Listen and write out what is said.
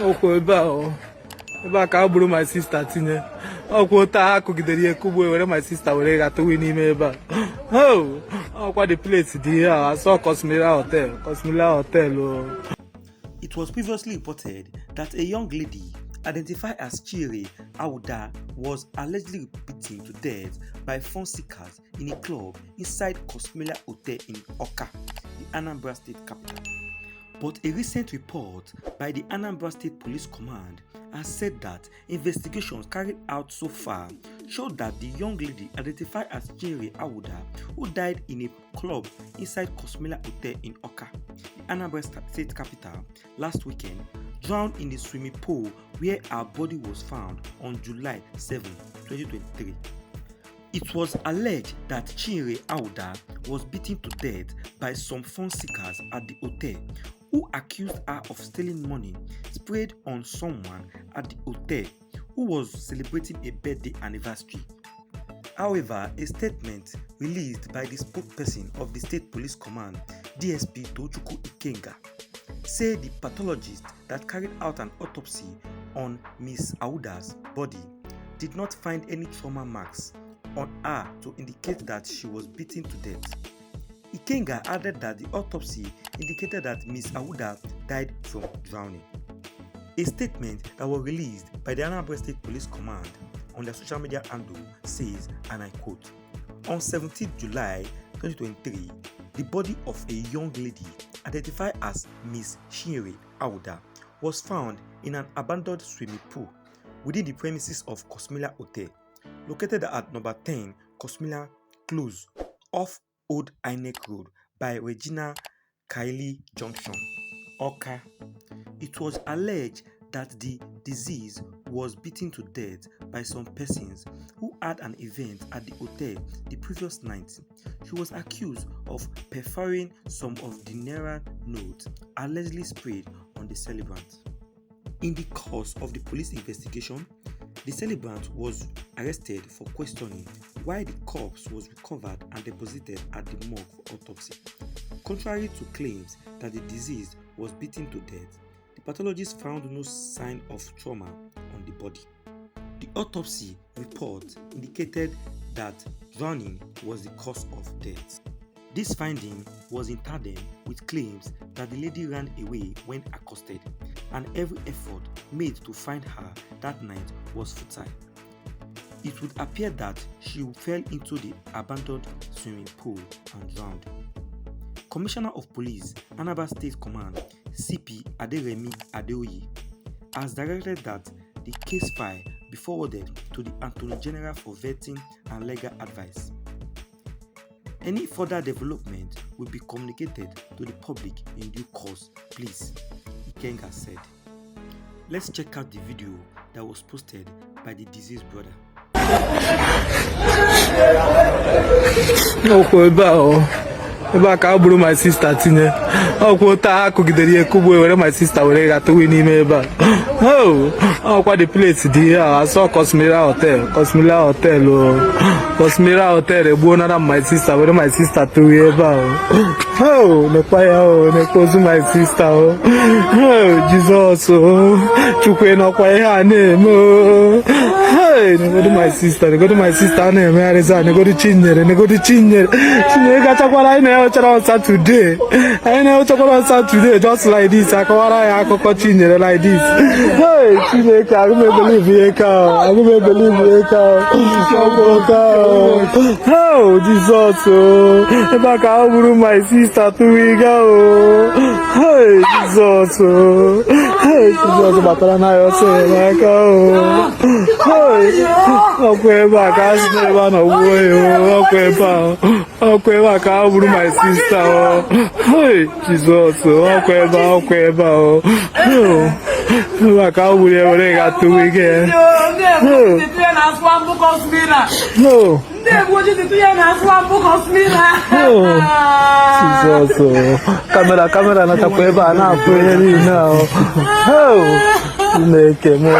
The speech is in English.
Okwu ebe a ka agburu my sister tinye. Okwu ota ha kugidere ihe kugbu were my sister were gata wi n'ime ebe a. Oh, okwa the place dị here. I saw Cosmila Hotel. It was previously reported that a young lady identified as Chinyere Awuda was allegedly beaten to death by phone seekers in a club inside Cosmila Hotel in Awka, the Anambra State capital. But a recent report by the Anambra State Police Command has said that investigations carried out so far showed that the young lady identified as Chinyere Awuda, who died in a club inside Cosmila Hotel in Awka, the Anambra State capital, last weekend, drowned in the swimming pool where her body was found on July 7, 2023. It was alleged that Chinyere Awuda was beaten to death by some phone seekers at the hotel who accused her of stealing money sprayed on someone at the hotel who was celebrating a birthday anniversary. However, a statement released by the spokesperson of the State Police Command, DSP Ikenga, said the pathologist that carried out an autopsy on Ms. Awuda's body did not find any trauma marks on her to indicate that she was beaten to death. Ikenga added that the autopsy indicated that Ms. Awuda died from drowning. A statement that was released by the Anambra State Police Command on their social media handle says, and I quote, "On 17 July 2023, the body of a young lady identified as Ms. Chinyere Awuda was found in an abandoned swimming pool within the premises of Cosmila Hotel, located at number 10 Cosmila Close off Old Inek Road by Regina Kaili Junction, Awka. It was alleged that the deceased was beaten to death by some persons who had an event at the hotel the previous night. She was accused of perforating some of the naira notes allegedly sprayed on the celebrant. In the course of the police investigation, the celebrant was arrested for questioning while the corpse was recovered and deposited at the morgue for autopsy. Contrary to claims that the deceased was beaten to death, the pathologist found no sign of trauma on the body. The autopsy report indicated that drowning was the cause of death. This finding was in tandem with claims that the lady ran away when accosted, and every effort made to find her that night was futile. It would appear that she fell into the abandoned swimming pool and drowned. Commissioner of Police, Anambra State Command, CP Aderemi Adeoye, has directed that the case file be forwarded to the Attorney General for vetting and legal advice. Any further development will be communicated to the public in due course, please, Ikenga said. Let's check out the video that was posted by the deceased brother. Ebe a ka agburu my sister tinye. Okwu ota ha kugidere ihe kugbu were my sister were gata wi n'ime ebe a. Oh, okwa the place dị here. I saw Cosmila Hotel. Cosmila Hotel egbuo nara my sister were my sister tuwi ebe a. Oh, nekwa ya nekozu my sister. Oh, Jesus. Chukwe nokwa ihe a na-eme. Hey, go to my sister na-eme arịza, go to Chinyere. Chinyere gachakwara anyị na-ewechara on Saturday, just like this. Akọwara ya akụkọ Chinyere like this. Hey, Chineke, I don't believe ihe ka. Oh, Jesus. Ebe a ka agburu my sister tuwiga. Hey, Jesus. Hey, Jesus batara na ya ọsọ aka. Hey, okwu ebe a ka asị ebe a nọgbuo ya. Okwu ebe a ka agburu my sister. Hey, Jesus. Okwu ebe a. Ebe a ka agburu ya were ga tuwiga. No. Jesus. Camera na takweba na apeli now. Oh. Make mo.